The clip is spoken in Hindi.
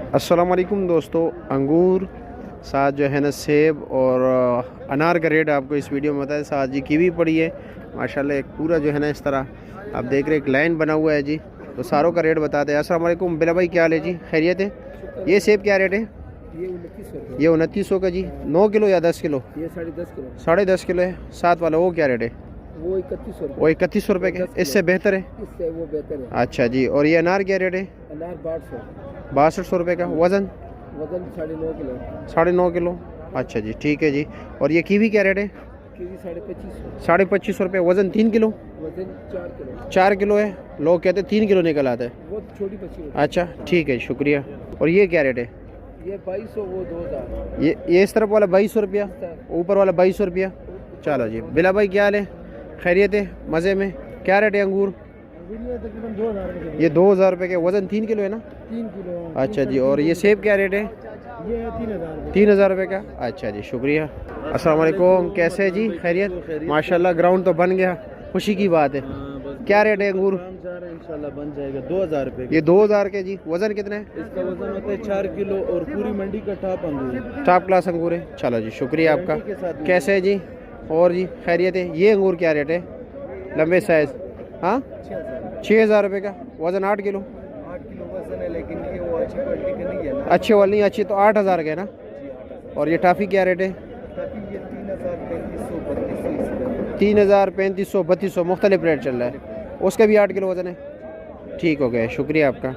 अस्सलाम वालेकुम दोस्तों, अंगूर साथ जो है ना सेब और अनार का रेट आपको इस वीडियो में बताया। साथ जी कीवी पड़ी है माशाल्लाह, एक पूरा जो है ना इस तरह आप देख रहे हैं, एक लाइन बना हुआ है जी। तो सारों का रेट बताते हैं। अस्सलाम वालेकुम बिला भाई, क्या हाल है जी? खैरियत है? ये सेब क्या रेट है? ये 2900 का जी। 9 किलो या 10 किलो? ये 10.5 किलो। 10.5 किलो है। साथ वाला वो क्या रेट है? वो 3100 रुपये। वो 3100 रुपये का। इससे बेहतर है? इससे वो बेहतर है। अच्छा जी। और ये अनार क्या रेट है? अनार 6200। 6200 रुपये का। वज़न? वजन 9.5 किलो। 9.5 किलो। अच्छा जी, ठीक है जी। और ये कीवी क्या रेट है? कीवी 2550। 2550 रुपये। वज़न 3 किलो? वजन 4 किलो। 4 किलो है। लोग कहते हैं 3 किलो निकल आता है। वो छोटी बच्ची होती अच्छा ठीक है, शुक्रिया। और ये क्या रेट है? है। ये 2200, वो 2000। ये इस तरफ वाला 2200 रुपया, ऊपर वाला 2200 रुपया। चलो जी। बिला भाई क्या हाल है? खैरियत है? मज़े में? क्या रेट है अंगूर? तकरीबन 2000 रुपये। ये 2000 रुपये के। वज़न 3 किलो है ना? 3 किलो। अच्छा जी। और ये सेब क्या रेट है? ये 3000। 3000 रुपये का। अच्छा जी, शुक्रिया। अस्सलाम वालेकुम, कैसे है जी? खैरियत? माशाल्लाह ग्राउंड तो बन गया, खुशी की बात है। क्या रेट है अंगूर? इंशाल्लाह बन जाएगा 2000 रुपये। ये 2000 के जी। वज़न कितना है? इसका वजन होता है 4 किलो और पूरी मंडी का टॉप अंगूर है। टॉप क्लास अंगूर है। चलो जी, शुक्रिया आपका। कैसे है जी? और जी खैरियत है? ये अंगूर क्या रेट है? लंबे साइज़? हाँ, 6000 रुपये का। वज़न 8 किलो। 8 किलो वजन है, लेकिन ये वो अच्छी क्वालिटी का नहीं है ना। अच्छे वाली नहीं, अच्छी तो 8000 के है ना? और ये टाफ़ी क्या रेट है? ये 3000, 3500, 3200। 3000, 3500, 3200 मुख्तलिफ रेट चल रहा है। उसका भी 8 किलो वज़न है। ठीक हो गया, शुक्रिया आपका।